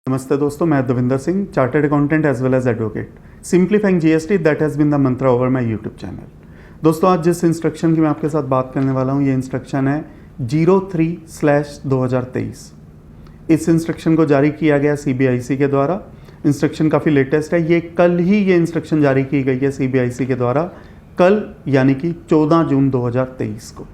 नमस्ते दोस्तों, मैं Davinder Singh, chartered accountant as well as advocate. Simplifying GST that has been the mantra over my YouTube channel. दोस्तों, आज जिस इंस्ट्रक्शन की मैं आपके साथ बात करने वाला हूँ, ये इंस्ट्रक्शन है 03/2023। इस इंस्ट्रक्शन को जारी किया गया सीबीआईसी के द्वारा। इंस्ट्रक्शन काफ़ी लेटेस्ट है। ये कल ही ये इंस्ट्रक्शन जारी की गई है सीबीआईसी के द्वारा, कल यानी कि 14 जून 2023 को।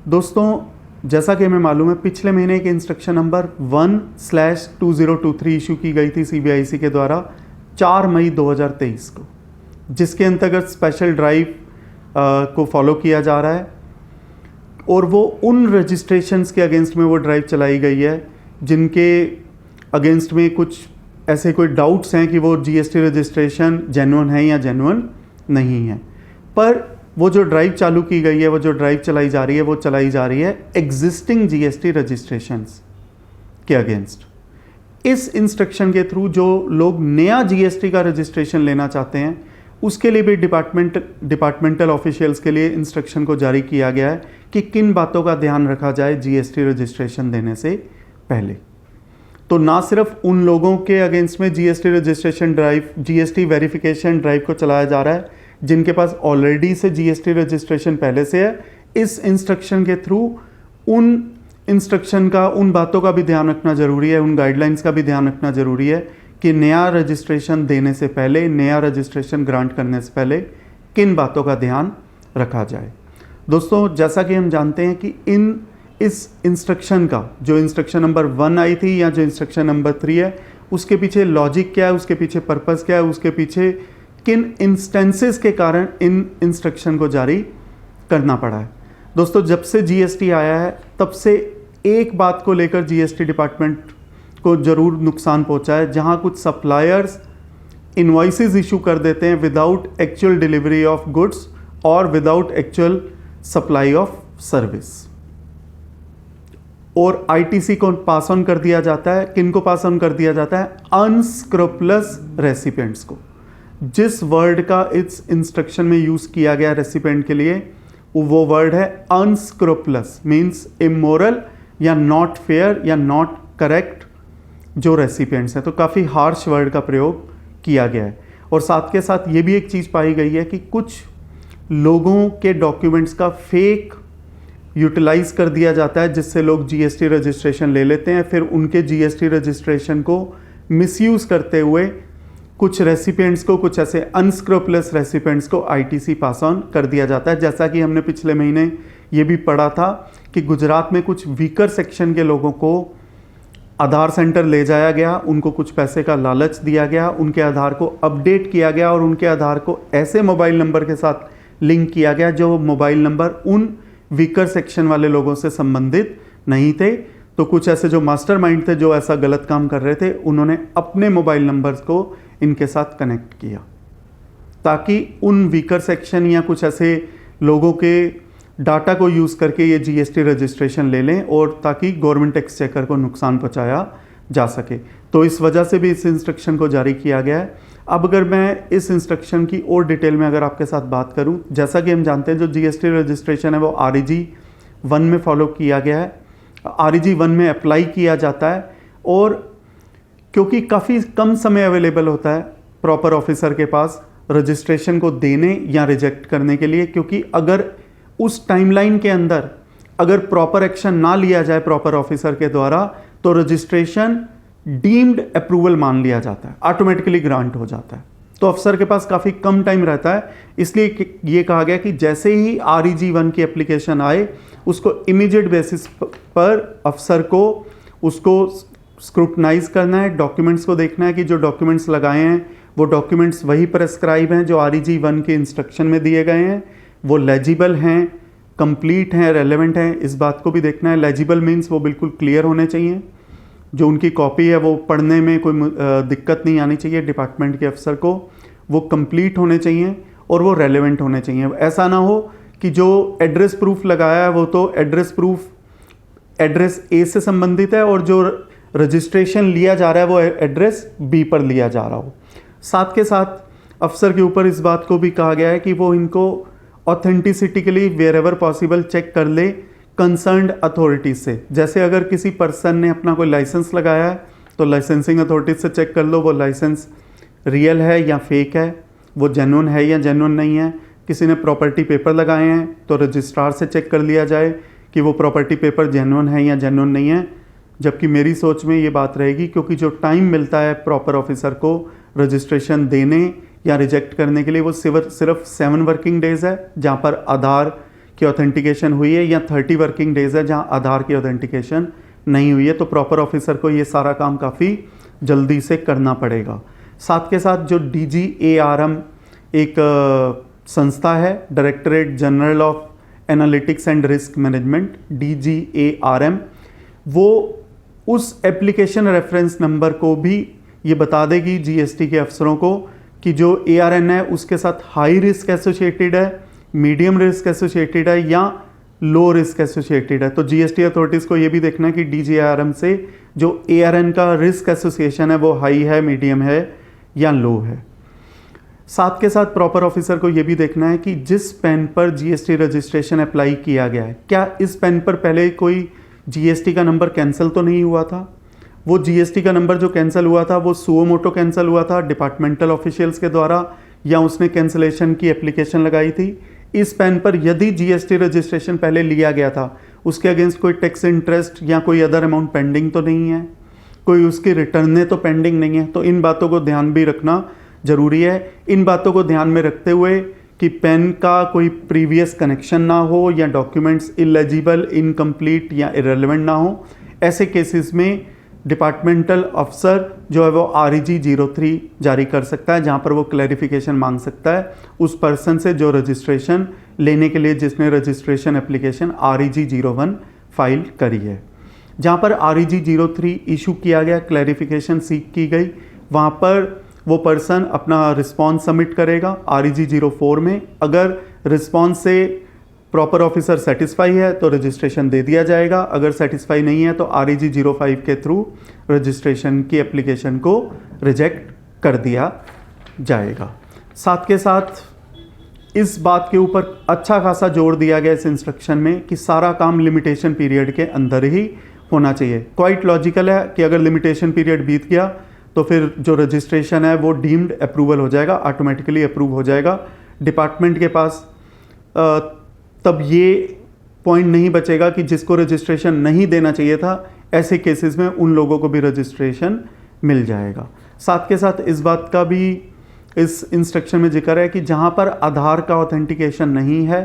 दोस्तों, जैसा कि हमें मालूम है, पिछले महीने एक इंस्ट्रक्शन नंबर 1/2023 इशू की गई थी सीबीआईसी के द्वारा 4 मई 2023 को, जिसके अंतर्गत स्पेशल ड्राइव को फॉलो किया जा रहा है और वो उन रजिस्ट्रेशंस के अगेंस्ट में वो ड्राइव चलाई गई है जिनके अगेंस्ट में कुछ ऐसे कोई डाउट्स हैं कि वो जीएसटी रजिस्ट्रेशन जेन्युइन है या जेन्युइन नहीं है। पर वो जो ड्राइव चालू की गई है, वो जो ड्राइव चलाई जा रही है, वो चलाई जा रही है एग्जिस्टिंग जीएसटी रजिस्ट्रेशंस के अगेंस्ट। इस इंस्ट्रक्शन के थ्रू जो लोग नया जीएसटी का रजिस्ट्रेशन लेना चाहते हैं, उसके लिए भी डिपार्टमेंटल ऑफिशियल्स के लिए इंस्ट्रक्शन को जारी किया गया है कि किन बातों का ध्यान रखा जाए जीएसटी रजिस्ट्रेशन देने से पहले। तो ना सिर्फ उन लोगों के अगेंस्ट में GST registration drive, GST verification drive को चलाया जा रहा है जिनके पास ऑलरेडी से जीएसटी रजिस्ट्रेशन पहले से है। इस इंस्ट्रक्शन के थ्रू उन इंस्ट्रक्शन का, उन बातों का भी ध्यान रखना जरूरी है, उन गाइडलाइंस का भी ध्यान रखना जरूरी है कि नया रजिस्ट्रेशन देने से पहले, नया रजिस्ट्रेशन ग्रांट करने से पहले किन बातों का ध्यान रखा जाए। दोस्तों, जैसा कि हम जानते हैं कि इस इंस्ट्रक्शन का जो इंस्ट्रक्शन नंबर 1 आई थी या जो इंस्ट्रक्शन नंबर 3 है, उसके पीछे लॉजिक क्या है, उसके पीछे पर्पस क्या है, उसके पीछे किन इंस्टेंसेस के कारण इन इंस्ट्रक्शन को जारी करना पड़ा है। दोस्तों, जब से जीएसटी आया है तब से एक बात को लेकर जीएसटी डिपार्टमेंट को ज़रूर नुकसान पहुंचा है, जहां कुछ सप्लायर्स इनवॉइसेस इशू कर देते हैं without actual delivery of goods और without actual supply of service, और आईटीसी को पास ऑन कर दिया जाता है। किन को पास ऑन कर दिया जाता है? अनस्क्रूपुलस रेसिपिएंट्स को। जिस वर्ड का इस इंस्ट्रक्शन में यूज किया गया रेसिपिएंट के लिए, वो वर्ड है अनस्क्रूपुलस, मींस इमोरल या नॉट फेयर या नॉट करेक्ट जो रेसिपिएंट्स हैं। तो काफ़ी हार्श वर्ड का प्रयोग किया गया है। और साथ के साथ ये भी एक चीज़ पाई गई है कि कुछ लोगों के डॉक्यूमेंट्स का फेक यूटिलाइज कर दिया जाता है, जिससे लोग जीएसटी रजिस्ट्रेशन ले लेते हैं, फिर उनके जीएसटी रजिस्ट्रेशन को मिसयूज करते हुए कुछ रेसिपिएंट्स को, कुछ ऐसे अनस्क्रूपुलस रेसिपिएंट्स को आईटीसी पास ऑन कर दिया जाता है। जैसा कि हमने पिछले महीने ये भी पढ़ा था कि गुजरात में कुछ वीकर सेक्शन के लोगों को आधार सेंटर ले जाया गया, उनको कुछ पैसे का लालच दिया गया, उनके आधार को अपडेट किया गया और उनके आधार को ऐसे मोबाइल नंबर के साथ लिंक किया गया जो मोबाइल नंबर उन वीकर सेक्शन वाले लोगों से संबंधित नहीं थे। तो कुछ ऐसे जो मास्टरमाइंड थे, जो ऐसा गलत काम कर रहे थे, उन्होंने अपने मोबाइल नंबर्स को इनके साथ कनेक्ट किया ताकि उन वीकर सेक्शन या कुछ ऐसे लोगों के डाटा को यूज़ करके ये जीएसटी रजिस्ट्रेशन ले लें, और ताकि गवर्नमेंट एक्सचेकर को नुकसान पहुंचाया जा सके। तो इस वजह से भी इस इंस्ट्रक्शन को जारी किया गया है। अब अगर मैं इस इंस्ट्रक्शन की और डिटेल में अगर आपके साथ बात करूं, जैसा कि हम जानते हैं जो जीएसटी रजिस्ट्रेशन है वो REG 1 में फॉलो किया गया है, REG 1 में अप्लाई किया जाता है। और क्योंकि काफ़ी कम समय अवेलेबल होता है प्रॉपर ऑफिसर के पास रजिस्ट्रेशन को देने या रिजेक्ट करने के लिए, क्योंकि अगर उस टाइमलाइन के अंदर अगर प्रॉपर एक्शन ना लिया जाए प्रॉपर ऑफिसर के द्वारा, तो रजिस्ट्रेशन डीम्ड अप्रूवल मान लिया जाता है, ऑटोमेटिकली ग्रांट हो जाता है। तो अफसर के पास काफ़ी कम टाइम रहता है, इसलिए ये कहा गया कि जैसे ही REG 1 की एप्लीकेशन आए, उसको इमीडिएट बेसिस पर अफसर को उसको स्क्रूटनाइज करना है, डॉक्यूमेंट्स को देखना है कि जो डॉक्यूमेंट्स लगाए हैं वो डॉक्यूमेंट्स वही प्रेस्क्राइब हैं जो REG 1 के इंस्ट्रक्शन में दिए गए हैं, वो लेजिबल हैं, कंप्लीट हैं, रेलेवेंट हैं। इस बात को भी देखना है। लेजिबल मीन्स वो बिल्कुल क्लियर होने चाहिए, जो उनकी कॉपी है वो पढ़ने में कोई दिक्कत नहीं आनी चाहिए डिपार्टमेंट के अफसर को, वो कंप्लीट होने चाहिए और वो रेलेवेंट होने चाहिए। ऐसा ना हो कि जो एड्रेस प्रूफ लगाया है वो तो एड्रेस प्रूफ एड्रेस A से संबंधित है और जो रजिस्ट्रेशन लिया जा रहा है वो एड्रेस B पर लिया जा रहा हो। साथ के साथ अफसर के ऊपर इस बात को भी कहा गया है कि वो इनको ऑथेंटिसिटी के लिए वेयर एवर पॉसिबल चेक कर ले कंसर्न्ड अथॉरिटीज से। जैसे अगर किसी पर्सन ने अपना कोई लाइसेंस लगाया है तो लाइसेंसिंग अथॉरिटी से चेक कर लो वो लाइसेंस रियल है या फेक है, वो जेन्युइन है या जेन्युइन नहीं है। किसी ने प्रॉपर्टी पेपर लगाए हैं तो रजिस्ट्रार से चेक कर लिया जाए कि वो प्रॉपर्टी पेपर जेन्युइन है या जेन्युइन नहीं है। जबकि मेरी सोच में ये बात रहेगी, क्योंकि जो टाइम मिलता है प्रॉपर ऑफिसर को रजिस्ट्रेशन देने या रिजेक्ट करने के लिए वो सिर्फ 7 वर्किंग डेज़ है जहाँ पर आधार की ऑथेंटिकेशन हुई है, या 30 वर्किंग डेज़ है जहाँ आधार की ऑथेंटिकेशन नहीं हुई है। तो प्रॉपर ऑफिसर को ये सारा काम काफ़ी जल्दी से करना पड़ेगा। साथ के साथ जो DGARM एक संस्था है, directorate general of analytics and risk management, DGARM, वो उस एप्लीकेशन रेफरेंस नंबर को भी ये बता देगी GST के अफसरों को कि जो ARN है उसके साथ हाई रिस्क एसोसिएटेड है, मीडियम रिस्क एसोसिएटेड है या लो रिस्क एसोसिएटेड है। तो GST अथॉरिटीज़ को ये भी देखना है कि DGARM से जो ARN का रिस्क एसोसिएशन है वो हाई है, मीडियम है या लो है। साथ के साथ प्रॉपर ऑफिसर को ये भी देखना है कि जिस पेन पर GST रजिस्ट्रेशन अप्लाई किया गया है, क्या इस पेन पर पहले कोई GST का नंबर कैंसिल तो नहीं हुआ था। वो GST का नंबर जो कैंसिल हुआ था वो सुओ मोटो कैंसिल हुआ था डिपार्टमेंटल ऑफिशियल्स के द्वारा, या उसने कैंसिलेशन की एप्लीकेशन लगाई थी। इस पेन पर यदि GST रजिस्ट्रेशन पहले लिया गया था, उसके अगेंस्ट कोई टैक्स इंटरेस्ट या कोई अदर अमाउंट पेंडिंग तो नहीं है, कोई उसकी रिटर्नें तो पेंडिंग नहीं है। तो इन बातों को ध्यान भी रखना ज़रूरी है। इन बातों को ध्यान में रखते हुए कि पेन का कोई प्रीवियस कनेक्शन ना हो या डॉक्यूमेंट्स इलेजिबल, इनकम्प्लीट या इरेलेवेंट ना हो, ऐसे केसेस में डिपार्टमेंटल अफसर जो है वो REG 03 जारी कर सकता है, जहाँ पर वो क्लैरिफिकेशन मांग सकता है उस पर्सन से जो रजिस्ट्रेशन लेने के लिए जिसने रजिस्ट्रेशन एप्लीकेशन REG 01 फाइल करी है। जहाँ पर REG 03 इशू किया गया, क्लैरिफिकेशन सीख की गई, वहाँ पर वो पर्सन अपना रिस्पॉन्स सबमिट करेगा REG 04 में। अगर रिस्पॉन्स से प्रॉपर ऑफिसर सेटिस्फाई है तो रजिस्ट्रेशन दे दिया जाएगा, अगर सेटिस्फाई नहीं है तो REG 05 के थ्रू रजिस्ट्रेशन की एप्लीकेशन को रिजेक्ट कर दिया जाएगा। साथ के साथ इस बात के ऊपर अच्छा खासा जोर दिया गया इस इंस्ट्रक्शन में कि सारा काम लिमिटेशन पीरियड के अंदर ही होना चाहिए। क्वाइट लॉजिकल है कि अगर लिमिटेशन पीरियड बीत गया तो फिर जो रजिस्ट्रेशन है वो डीम्ड अप्रूवल हो जाएगा, ऑटोमेटिकली अप्रूव हो जाएगा डिपार्टमेंट के पास। तब ये पॉइंट नहीं बचेगा कि जिसको रजिस्ट्रेशन नहीं देना चाहिए था, ऐसे केसेस में उन लोगों को भी रजिस्ट्रेशन मिल जाएगा। साथ के साथ इस बात का भी इस इंस्ट्रक्शन में जिक्र है कि जहाँ पर आधार का ऑथेंटिकेशन नहीं है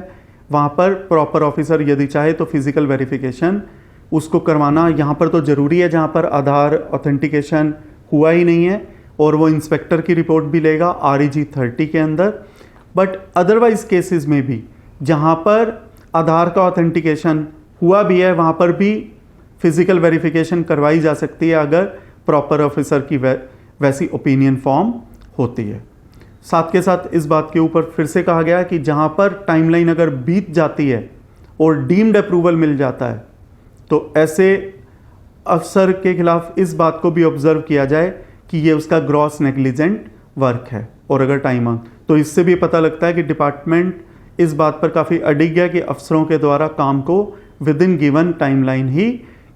वहाँ पर प्रॉपर ऑफिसर यदि चाहे तो फिजिकल वेरिफिकेशन उसको करवाना यहाँ पर तो ज़रूरी है, जहाँ पर आधार ऑथेंटिकेशन हुआ ही नहीं है, और वो इंस्पेक्टर की रिपोर्ट भी लेगा REG 30 के अंदर। बट अदरवाइज केसेस में भी जहाँ पर आधार का ऑथेंटिकेशन हुआ भी है वहाँ पर भी फिजिकल वेरिफिकेशन करवाई जा सकती है अगर प्रॉपर ऑफिसर की वैसी ओपिनियन फॉर्म होती है। साथ के साथ इस बात के ऊपर फिर से कहा गया है कि जहाँ पर टाइमलाइन अगर बीत जाती है और डीम्ड अप्रूवल मिल जाता है तो ऐसे अफसर के खिलाफ इस बात को भी ऑब्जर्व किया जाए कि ये उसका ग्रॉस नेग्लिजेंट वर्क है। और अगर टाइम ऑन, तो इससे भी पता लगता है कि डिपार्टमेंट इस बात पर काफ़ी अडिग है कि अफसरों के द्वारा काम को विद इन गिवन टाइमलाइन ही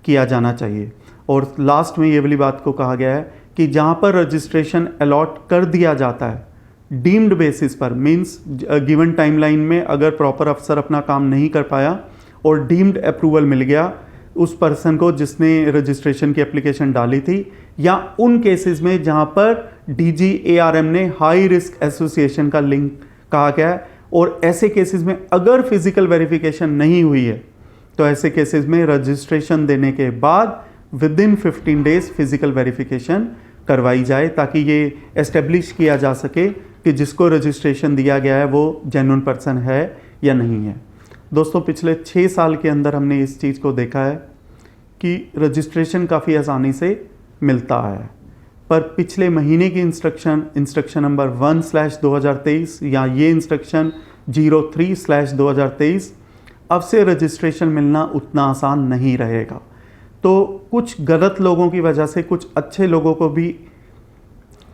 किया जाना चाहिए। और लास्ट में ये वाली बात को कहा गया है कि जहाँ पर रजिस्ट्रेशन अलॉट कर दिया जाता है डीम्ड बेसिस पर, मींस गिवन टाइमलाइन में अगर प्रॉपर अफसर अपना काम नहीं कर पाया और डीम्ड अप्रूवल मिल गया उस पर्सन को जिसने रजिस्ट्रेशन की एप्लीकेशन डाली थी, या उन केसेस में जहाँ पर DGARM ने हाई रिस्क एसोसिएशन का लिंक कहा गया है, और ऐसे केसेस में अगर फिजिकल वेरिफिकेशन नहीं हुई है तो ऐसे केसेस में रजिस्ट्रेशन देने के बाद with in 15 days physical verification करवाई जाए, ताकि ये एस्टेब्लिश किया जा सके कि जिसको रजिस्ट्रेशन दिया गया है वो जेन्युइन पर्सन है या नहीं है। दोस्तों, पिछले 6 साल के अंदर हमने इस चीज़ को देखा है कि रजिस्ट्रेशन काफ़ी आसानी से मिलता है, पर पिछले महीने की इंस्ट्रक्शन नंबर 1/2023 या ये इंस्ट्रक्शन 03/2023 अब से रजिस्ट्रेशन मिलना उतना आसान नहीं रहेगा। तो कुछ गलत लोगों की वजह से कुछ अच्छे लोगों को भी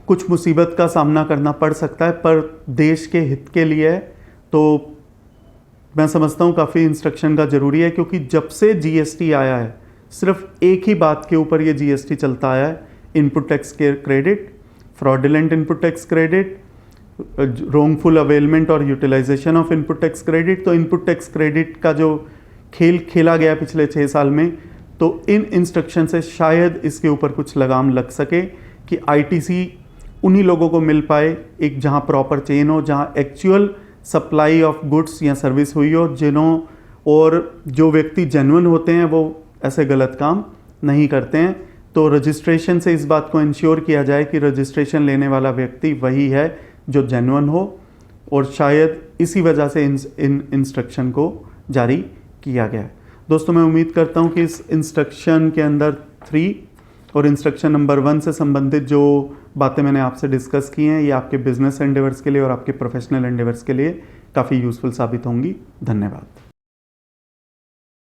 कुछ मुसीबत का सामना करना पड़ सकता है, पर देश के हित के लिए तो मैं समझता हूँ काफ़ी इंस्ट्रक्शन का ज़रूरी है, क्योंकि जब से GST आया है सिर्फ एक ही बात के ऊपर ये GST चलता आया है, input tax credit, fraudulent input tax credit, wrongful availment और utilisation of input tax credit. तो इनपुट टैक्स क्रेडिट का जो खेल खेला गया पिछले 6 साल में, तो इन इंस्ट्रक्शन से शायद इसके ऊपर कुछ लगाम लग सके कि आईटीसी उन्हीं लोगों को मिल पाए एक जहां प्रॉपर चेन हो, जहां एक्चुअल सप्लाई ऑफ गुड्स या सर्विस हुई हो, जिन्हों और जो व्यक्ति जेन्युइन होते हैं वो ऐसे गलत काम नहीं करते हैं। तो रजिस्ट्रेशन से इस बात को इंश्योर किया जाए कि रजिस्ट्रेशन लेने वाला व्यक्ति वही है जो जेन्युइन हो, और शायद इसी वजह से इन इंस्ट्रक्शन को जारी किया गया है। दोस्तों, मैं उम्मीद करता हूं कि इस इंस्ट्रक्शन के अंदर 3 और इंस्ट्रक्शन नंबर 1 से संबंधित जो बातें मैंने आपसे डिस्कस की हैं, ये आपके बिजनेस एंडेवर्स के लिए और आपके प्रोफेशनल एंडेवर्स के लिए काफ़ी यूज़फुल साबित होंगी। धन्यवाद।